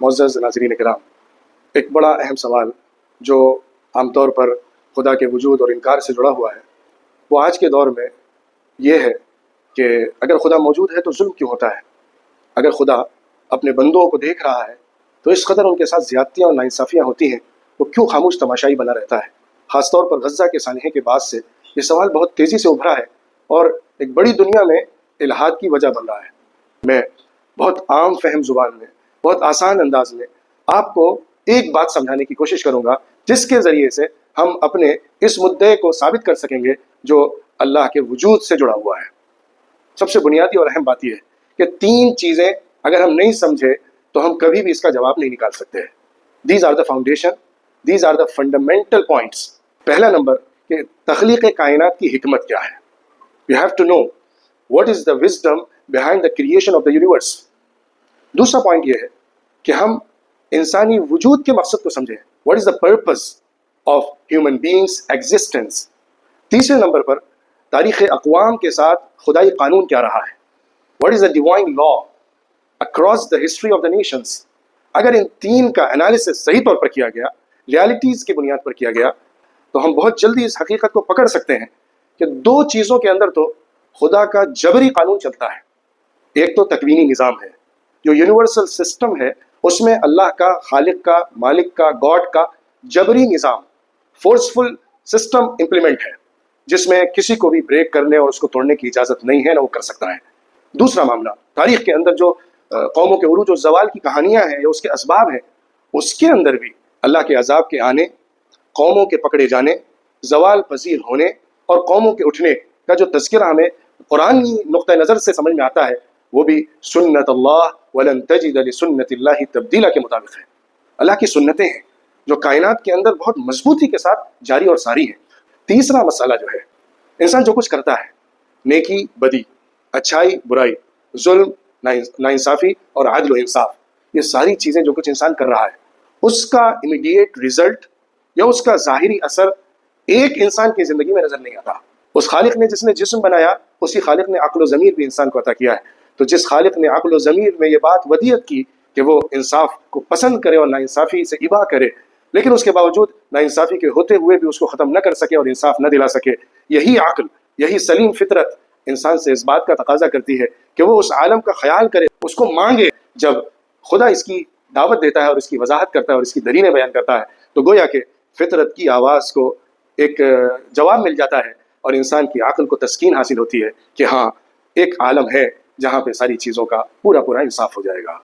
معزز ناظرین کرام، ایک بڑا اہم سوال جو عام طور پر خدا کے وجود اور انکار سے جڑا ہوا ہے وہ آج کے دور میں یہ ہے کہ اگر خدا موجود ہے تو ظلم کیوں ہوتا ہے؟ اگر خدا اپنے بندوں کو دیکھ رہا ہے تو اس قدر ان کے ساتھ زیادتیاں اور ناانصافیاں ہوتی ہیں، وہ کیوں خاموش تماشائی بنا رہتا ہے؟ خاص طور پر غزہ کے سانحے کے بعد سے یہ سوال بہت تیزی سے ابھرا ہے اور ایک بڑی دنیا میں الہاد کی وجہ بن رہا ہے۔ میں بہت عام فہم زبان میں، بہت آسان انداز میں آپ کو ایک بات سمجھانے کی کوشش کروں گا جس کے ذریعے سے ہم اپنے اس مدعے کو ثابت کر سکیں گے جو اللہ کے وجود سے جڑا ہوا ہے۔ سب سے بنیادی اور اہم بات یہ ہے کہ تین چیزیں اگر ہم نہیں سمجھے تو ہم کبھی بھی اس کا جواب نہیں نکال سکتے۔ These are the foundation, these are the fundamental points. پہلا نمبر کہ تخلیق کائنات کی حکمت کیا ہے۔ You have to know what is the wisdom behind the creation of the universe۔ دوسرا پوائنٹ یہ ہے کہ ہم انسانی وجود کے مقصد کو سمجھیں، what is the purpose of human beings existence۔ تیسرے نمبر پر تاریخ اقوام کے ساتھ خدائی قانون کیا رہا ہے، what is the divine law across the history of the nations۔ اگر ان تین کا انالیسس صحیح طور پر کیا گیا، ریالٹیز کی بنیاد پر کیا گیا، تو ہم بہت جلدی اس حقیقت کو پکڑ سکتے ہیں کہ دو چیزوں کے اندر تو خدا کا جبری قانون چلتا ہے۔ ایک تو تکوینی نظام ہے جو یونیورسل سسٹم ہے، اس میں اللہ کا، خالق کا، مالک کا، گاڈ کا جبری نظام، فورسفل سسٹم امپلیمنٹ ہے جس میں کسی کو بھی بریک کرنے اور اس کو توڑنے کی اجازت نہیں ہے، نہ وہ کر سکتا ہے۔ دوسرا معاملہ تاریخ کے اندر جو قوموں کے عروج و زوال کی کہانیاں ہیں یا اس کے اسباب ہیں، اس کے اندر بھی اللہ کے عذاب کے آنے، قوموں کے پکڑے جانے، زوال پذیر ہونے اور قوموں کے اٹھنے کا جو تذکرہ ہمیں قرآنی نقطہ نظر سے سمجھ میں آتا ہے وہ بھی سنت اللہ ولن تجد لسنت اللہ تبدیلا کے مطابق ہے۔ اللہ کی سنتیں ہیں جو کائنات کے اندر بہت مضبوطی کے ساتھ جاری اور ساری ہیں۔ تیسرا مسئلہ جو ہے، انسان جو کچھ کرتا ہے، نیکی بدی، اچھائی برائی، ظلم ناانصافی اور عدل و انصاف، یہ ساری چیزیں جو کچھ انسان کر رہا ہے اس کا امیڈیٹ رزلٹ یا اس کا ظاہری اثر ایک انسان کی زندگی میں نظر نہیں آتا۔ اس خالق نے جس نے جسم بنایا، اسی خالق نے عقل و ضمیر بھی انسان کو عطا کیا ہے۔ تو جس خالق نے عقل و ضمیر میں یہ بات ودیت کی کہ وہ انصاف کو پسند کرے اور ناانصافی سے ابا کرے، لیکن اس کے باوجود ناانصافی کے ہوتے ہوئے بھی اس کو ختم نہ کر سکے اور انصاف نہ دلا سکے، یہی عقل، یہی سلیم فطرت انسان سے اس بات کا تقاضا کرتی ہے کہ وہ اس عالم کا خیال کرے، اس کو مانگے۔ جب خدا اس کی دعوت دیتا ہے اور اس کی وضاحت کرتا ہے اور اس کی دلیلیں بیان کرتا ہے تو گویا کہ فطرت کی آواز کو ایک جواب مل جاتا ہے اور انسان کی عقل کو تسکین حاصل ہوتی ہے کہ ہاں ایک عالم ہے جہاں پہ ساری چیزوں کا پورا انصاف ہو جائے گا۔